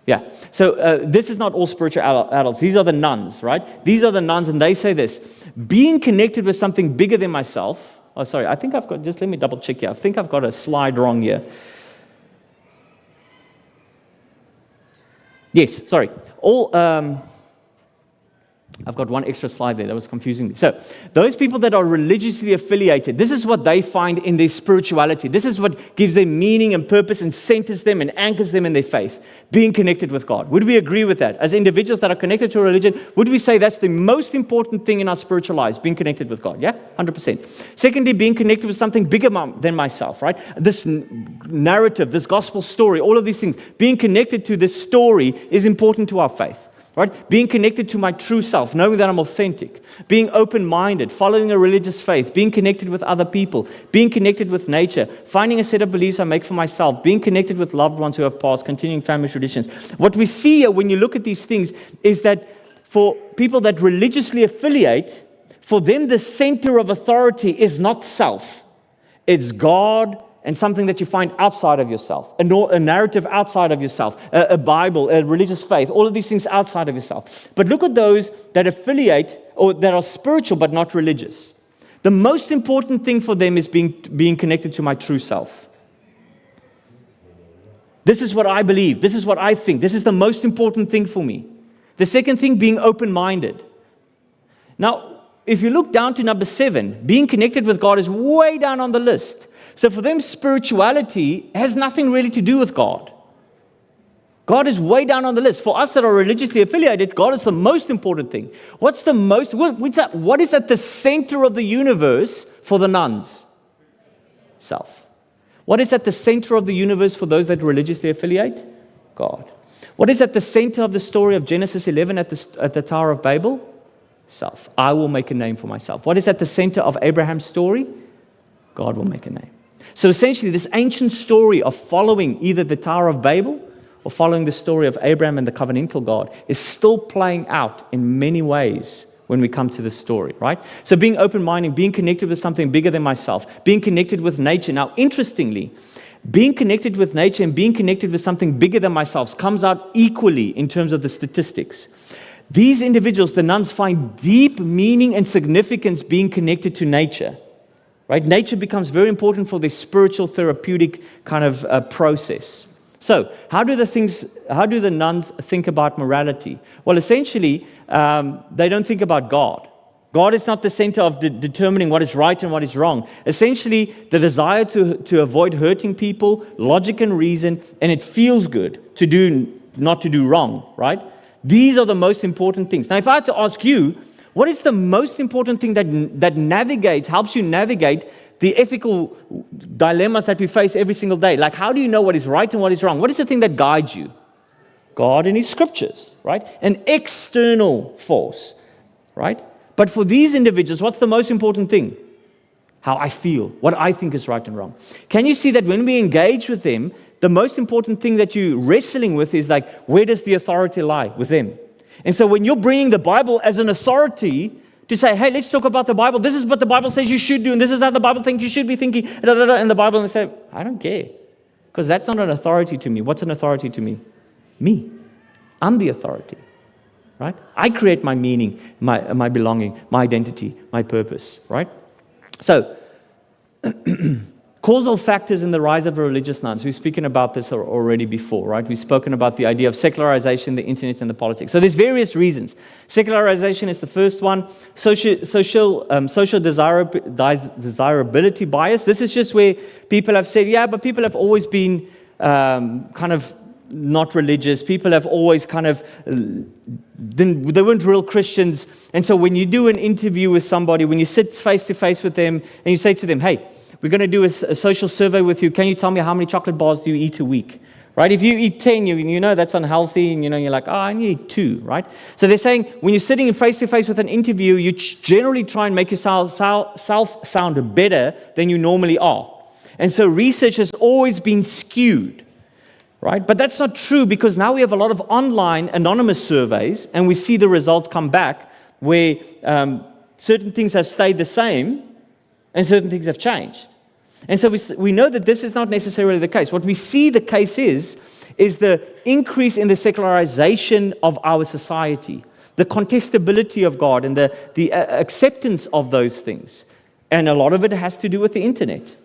yeah. So this is not all spiritual adults. These are the nuns, right? These are the nuns, and they say this. Being connected with something bigger than myself. Oh, sorry, I think I've got, just let me double check here. I think I've got a slide wrong here. Yes, sorry. I've got one extra slide there. That was confusing me. So, those people that are religiously affiliated, this is what they find in their spirituality. This is what gives them meaning and purpose and centers them and anchors them in their faith. Being connected with God. Would we agree with that? As individuals that are connected to a religion, would we say that's the most important thing in our spiritual lives? Being connected with God. Yeah? 100%. Secondly, being connected with something bigger than myself, right? This narrative, this gospel story, all of these things. Being connected to this story is important to our faith. Right? Being connected to my true self, knowing that I'm authentic, being open-minded, following a religious faith, being connected with other people, being connected with nature, finding a set of beliefs I make for myself, being connected with loved ones who have passed, continuing family traditions. What we see here when you look at these things is that for people that religiously affiliate, for them the center of authority is not self. It's God and something that you find outside of yourself, a narrative outside of yourself, a Bible, a religious faith, all of these things outside of yourself. But look at those that affiliate or that are spiritual but not religious. The most important thing for them is being connected to my true self. This is what I believe. This is what I think. This is the most important thing for me. The second thing, being open-minded. Now, if you look down to number 7, being connected with God is way down on the list. So for them, spirituality has nothing really to do with God. God is way down on the list. For us that are religiously affiliated, God is the most important thing. What is at the center of the universe for the nuns? Self. What is at the center of the universe for those that religiously affiliate? God. What is at the center of the story of Genesis 11 at the Tower of Babel? Self. I will make a name for myself. What is at the center of Abraham's story? God will make a name. So essentially, this ancient story of following either the Tower of Babel or following the story of Abraham and the covenantal God is still playing out in many ways when we come to this story, right? So being open-minded, being connected with something bigger than myself, being connected with nature. Now, interestingly, being connected with nature and being connected with something bigger than myself comes out equally in terms of the statistics. These individuals, the nuns, find deep meaning and significance being connected to nature, right? Nature becomes very important for their spiritual, therapeutic kind of process. So, how do the nuns think about morality? Well, essentially, they don't think about God. God is not the center of determining what is right and what is wrong. Essentially, the desire to avoid hurting people, logic and reason, and it feels good not to do wrong, right? These are the most important things. Now, if I had to ask you, what is the most important thing that helps you navigate the ethical dilemmas that we face every single day? Like, how do you know what is right and what is wrong? What is the thing that guides you? God and His scriptures, right? An external force, right? But for these individuals, what's the most important thing? How I feel, what I think is right and wrong. Can you see that when we engage with them, the most important thing that you're wrestling with is like, where does the authority lie with them? And so when you're bringing the Bible as an authority to say, hey, let's talk about the Bible. This is what the Bible says you should do, and this is how the Bible thinks you should be thinking, and the Bible, and they say, I don't care. Because that's not an authority to me. What's an authority to me? Me. I'm the authority. Right? I create my meaning, my belonging, my identity, my purpose. Right? So, causal factors in the rise of religious nuns. We've spoken about this already before, right? We've spoken about the idea of secularization, the internet, and the politics. So there's various reasons. Secularization is the first one. Social desirability bias. This is just where people have said, yeah, but people have always been kind of not religious. People have always kind of, they weren't real Christians. And so when you do an interview with somebody, when you sit face to face with them, and you say to them, hey, we're going to do a social survey with you. Can you tell me how many chocolate bars do you eat a week? Right? If you eat 10, you know that's unhealthy, and you're like, I need 2, right? So they're saying when you're sitting face to face with an interview, you generally try and make yourself sound better than you normally are. And so research has always been skewed. Right? But that's not true, because now we have a lot of online anonymous surveys, and we see the results come back where certain things have stayed the same and certain things have changed. And so we know that this is not necessarily the case. What we see the case is the increase in the secularization of our society, the contestability of God, and the acceptance of those things. And a lot of it has to do with the internet.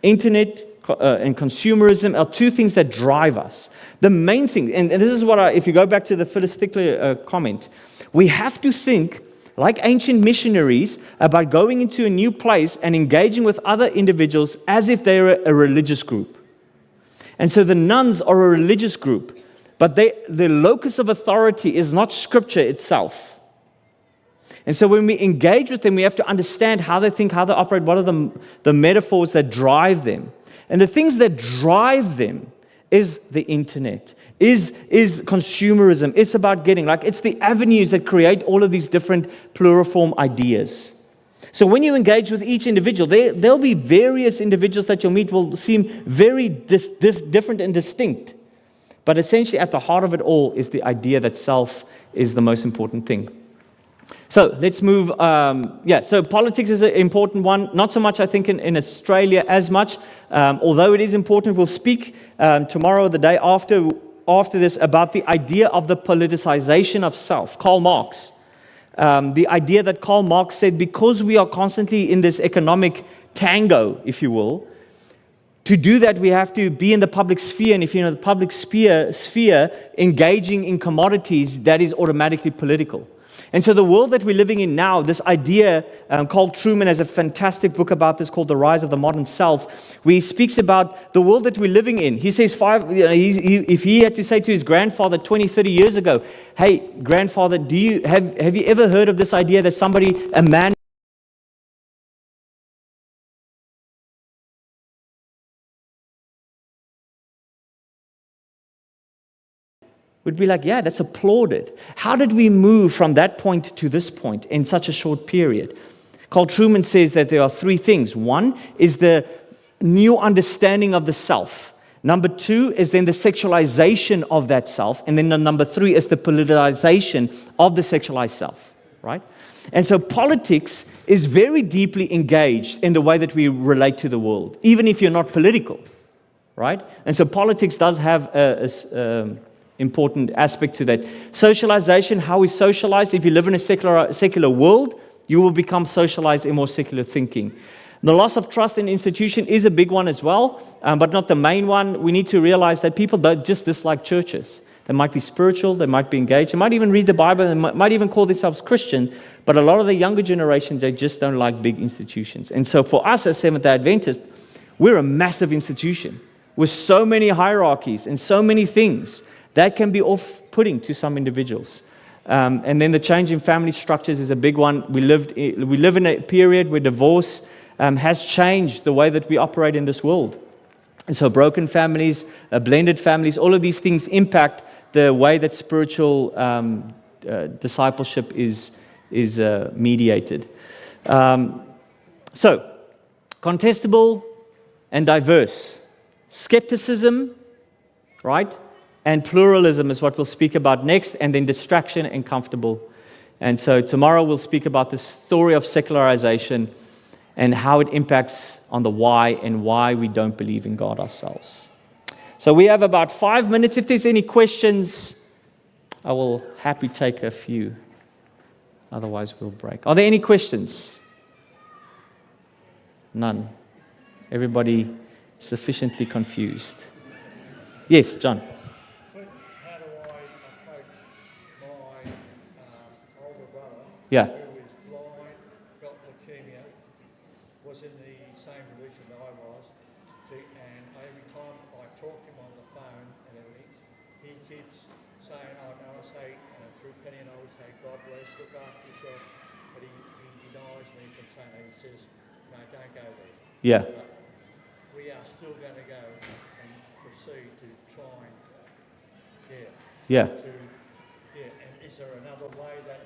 Internet and consumerism are two things that drive us. The main thing, and this is what if you go back to the Phyllis Stickler comment, we have to think like ancient missionaries about going into a new place and engaging with other individuals as if they're a religious group. And so the nuns are a religious group, but the locus of authority is not Scripture itself. And so when we engage with them, we have to understand how they think, how they operate, what are the metaphors that drive them. And the things that drive them is the internet, is consumerism. It's about it's the avenues that create all of these different pluriform ideas. So when you engage with each individual, there'll be various individuals that you'll meet will seem very different and distinct. But essentially at the heart of it all is the idea that self is the most important thing. So let's move, so politics is an important one. Not so much, I think, in Australia as much, although it is important. We'll speak tomorrow or the day after this about the idea of the politicization of self. Karl Marx. The idea that Karl Marx said, because we are constantly in this economic tango, if you will, to do that we have to be in the public sphere, and if you're in the public sphere engaging in commodities, that is automatically political. And so the world that we're living in now, this idea, Carl Trueman has a fantastic book about this called The Rise of the Modern Self, where he speaks about the world that we're living in. He says if he had to say to his grandfather 20, 30 years ago, hey, grandfather, have you ever heard of this idea that a man would be like, yeah, that's applauded. How did we move from that point to this point in such a short period? Carl Trueman says that there are 3 things. 1 is the new understanding of the self. Number 2 is then the sexualization of that self. And then the number 3 is the politicization of the sexualized self, right? And so politics is very deeply engaged in the way that we relate to the world, even if you're not political, right? And so politics does have a important aspect to that. Socialization, how we socialize. If you live in a secular world, you will become socialized in more secular thinking. The loss of trust in institution is a big one as well, but not the main one. We need to realize that people don't just dislike churches. They might be spiritual, they might be engaged, they might even read the Bible, they might even call themselves Christian, but a lot of the younger generations, they just don't like big institutions. And so for us as Seventh-day Adventists, we're a massive institution with so many hierarchies and so many things that can be off-putting to some individuals. And then the change in family structures is a big one. We live in a period where divorce has changed the way that we operate in this world. And so broken families, blended families, all of these things impact the way that spiritual discipleship is mediated. So, contestable and diverse. Skepticism, right? And pluralism is what we'll speak about next, and then distraction and comfortable. And so tomorrow we'll speak about the story of secularization and how it impacts on the why and why we don't believe in God ourselves. So we have about 5 minutes. If there's any questions, I will happily take a few. Otherwise, we'll break. Are there any questions? None. Everybody sufficiently confused. Yes, John. How do I approach my older brother, Yeah. who is blind, got leukemia, was in the same religion that I was, and every time I talk to him on the phone and everything, he keeps saying, oh, no, I say, through Penny and I would say, God bless, look after yourself, but he denies me from saying that. He says, no, don't go there. Yeah. But we are still going to go and proceed to try and, Yeah. And is there another way that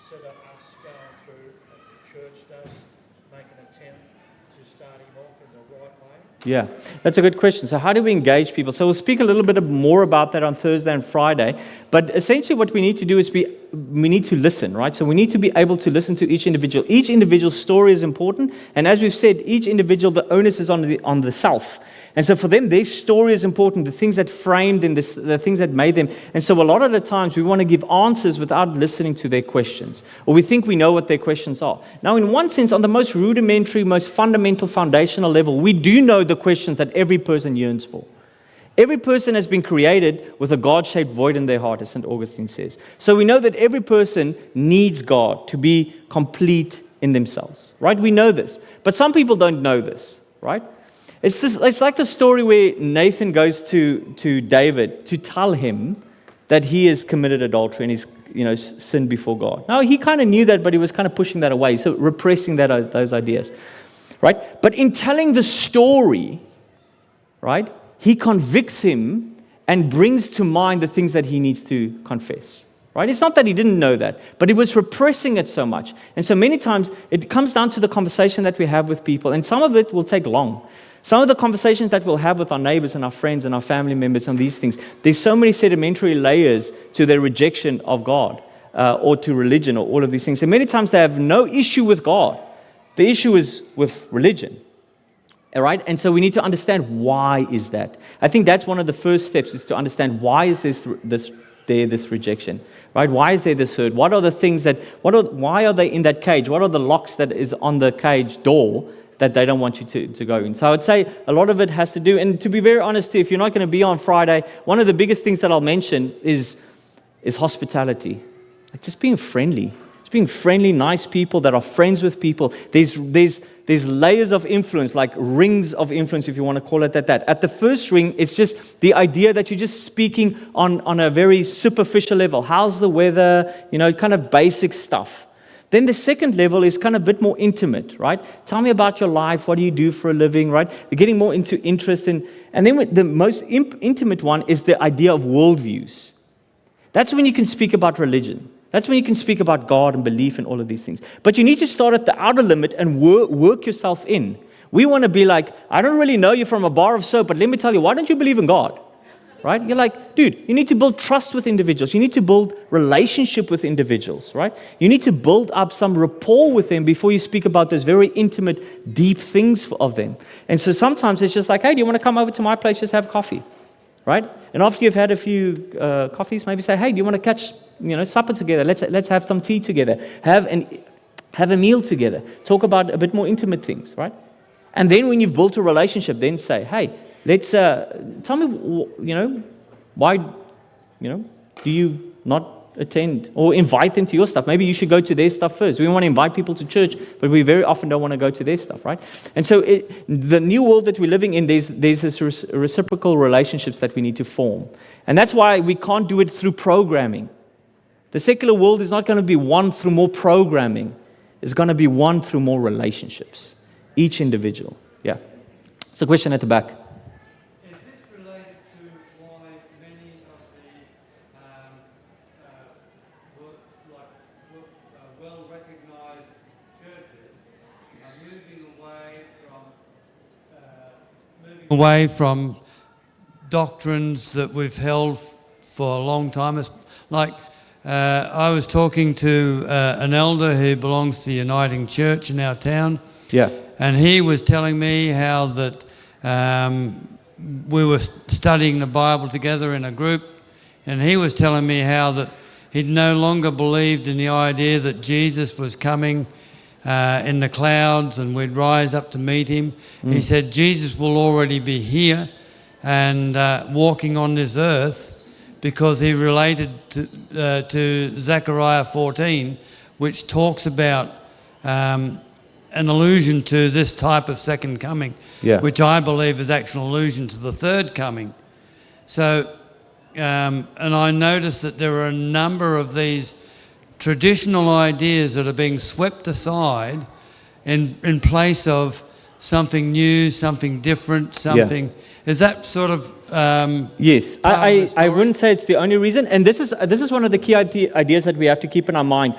instead of us going through, the church does, make an attempt to start him off in the right way? Yeah, that's a good question. So how do we engage people? So we'll speak a little bit more about that on Thursday and Friday. But essentially what we need to do is we need to listen, right? So we need to be able to listen to each individual. Each individual's story is important. And as we've said, each individual, the onus is on the self. And so for them, their story is important, the things that framed them, the things that made them. And so a lot of the times we want to give answers without listening to their questions. Or we think we know what their questions are. Now, in one sense, on the most rudimentary, most fundamental, foundational level, we do know the questions that every person yearns for. Every person has been created with a God-shaped void in their heart, as St. Augustine says. So we know that every person needs God to be complete in themselves, right? We know this. But some people don't know this, right? It's like the story where Nathan goes to David to tell him that he has committed adultery and he's sinned before God. Now, he kind of knew that, but he was kind of pushing that away, so repressing those ideas, right? But in telling the story, right, he convicts him and brings to mind the things that he needs to confess. Right? It's not that he didn't know that, but he was repressing it so much. And so many times it comes down to the conversation that we have with people, and some of it will take long. Some of the conversations that we'll have with our neighbors and our friends and our family members on these things, there's so many sedimentary layers to their rejection of God or to religion or all of these things. And many times they have no issue with God. The issue is with religion. All right? And so we need to understand why is that. I think that's one of the first steps, is to understand why is this rejection, right? Why is there this hurt? What are the things why are they in that cage? What are the locks that is on the cage door that they don't want you to go in? So I would say a lot of it has to do, and to be very honest, if you're not going to be on Friday, one of the biggest things that I'll mention is hospitality. Like just being friendly. Just being friendly, nice people that are friends with people. There's layers of influence, like rings of influence, if you want to call it that. At the first ring, it's just the idea that you're just speaking on a very superficial level. How's the weather? Kind of basic stuff. Then the second level is kind of a bit more intimate, right? Tell me about your life. What do you do for a living, right? They're getting more into interest. And then the most intimate one is the idea of worldviews. That's when you can speak about religion. That's when you can speak about God and belief and all of these things. But you need to start at the outer limit and work yourself in. We want to be like, I don't really know you from a bar of soap, but let me tell you, why don't you believe in God? right? You're like, dude, you need to build trust with individuals. You need to build relationship with individuals, right? You need to build up some rapport with them before you speak about those very intimate, deep things of them. And so sometimes it's just like, hey, do you want to come over to my place, just have coffee, right? And after you've had a few coffees, maybe say, hey, do you want to catch, supper together? Let's have some tea together. Have a meal together. Talk about a bit more intimate things, right? And then when you've built a relationship, then say, hey, let's tell me, why, do you not attend or invite them to your stuff? Maybe you should go to their stuff first. We want to invite people to church, but we very often don't want to go to their stuff, right? And so the new world that we're living in, there's this reciprocal relationships that we need to form. And that's why we can't do it through programming. The secular world is not going to be won through more programming. It's going to be won through more relationships. Each individual. Yeah. It's a question at the back. Is this related to why many of the well-recognized churches are moving away from doctrines that we've held for a long time? It's like I was talking to an elder who belongs to the Uniting Church in our town. Yeah. And he was telling me how that we were studying the Bible together in a group, and he was telling me how that he no longer believed in the idea that Jesus was coming in the clouds and we'd rise up to meet him. He said Jesus will already be here and walking on this earth, because he related to Zechariah 14, which talks about an allusion to this type of second coming, which I believe is actual allusion to the third coming. So, and I noticed that there are a number of these traditional ideas that are being swept aside in place of something new, something different, something. Is that sort of yes, I wouldn't say it's the only reason, and this is one of the key ideas that we have to keep in our mind.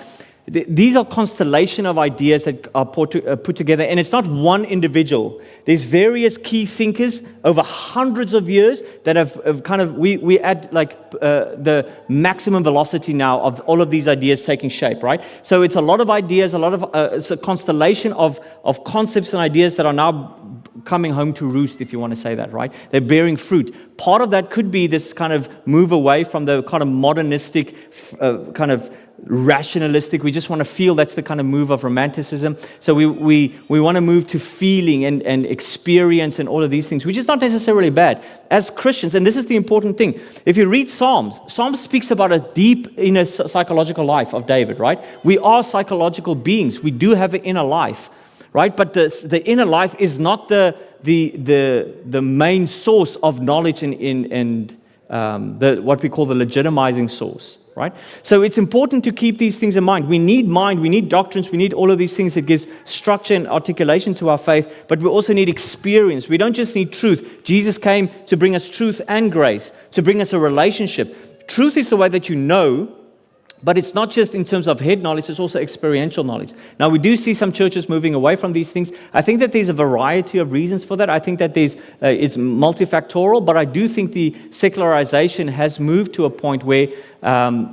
These are constellation of ideas that are put together, and it's not one individual. There's various key thinkers over hundreds of years that have kind of, we add like the maximum velocity now of all of these ideas taking shape, right? So it's a lot of ideas, it's a constellation of concepts and ideas that are now coming home to roost, if you want to say that, right? They're bearing fruit. Part of that could be this kind of move away from the kind of modernistic, kind of rationalistic. We just want to feel. That's the kind of move of romanticism. So we want to move to feeling and experience and all of these things, which is not necessarily bad. As Christians, and this is the important thing, if you read Psalms speaks about a deep inner psychological life of David, right? We are psychological beings. We do have an inner life, right? But the inner life is not the main source of knowledge and what we call the legitimizing source, right? So it's important to keep these things in mind. We need doctrines, we need all of these things that gives structure and articulation to our faith, but we also need experience. We don't just need truth. Jesus came to bring us truth and grace, to bring us a relationship. Truth is the way that you know, but it's not just in terms of head knowledge, it's also experiential knowledge. Now, we do see some churches moving away from these things. I think that there's a variety of reasons for that. I think that it's multifactorial, but I do think the secularization has moved to a point where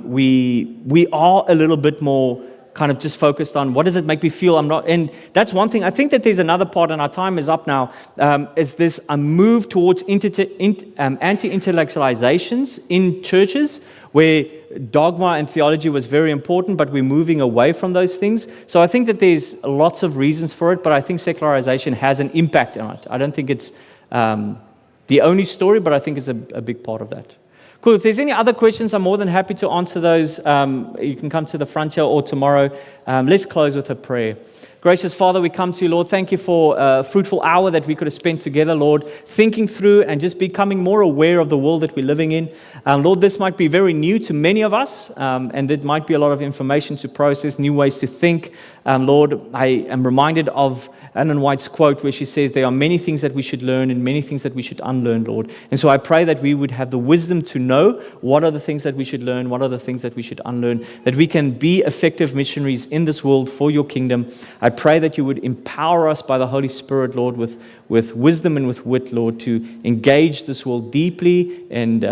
we are a little bit more kind of just focused on what does it make me feel. And that's one thing. I think that there's another part, and our time is up now, is this a move towards anti-intellectualizations in churches, where dogma and theology was very important, but we're moving away from those things. So I think that there's lots of reasons for it, but I think secularization has an impact on it. I don't think it's the only story, but I think it's a big part of that. Cool. If there's any other questions, I'm more than happy to answer those. You can come to the front here or tomorrow. Let's close with a prayer. Gracious Father, we come to you, Lord. Thank you for a fruitful hour that we could have spent together, Lord, thinking through and just becoming more aware of the world that we're living in. Lord, this might be very new to many of us, and it might be a lot of information to process, new ways to think. Lord, I am reminded of Ellen White's quote where she says, there are many things that we should learn and many things that we should unlearn, Lord. And so I pray that we would have the wisdom to know what are the things that we should learn, what are the things that we should unlearn, that we can be effective missionaries in this world for your kingdom. I pray that you would empower us by the Holy Spirit, Lord, with wisdom and with wit, Lord, to engage this world deeply and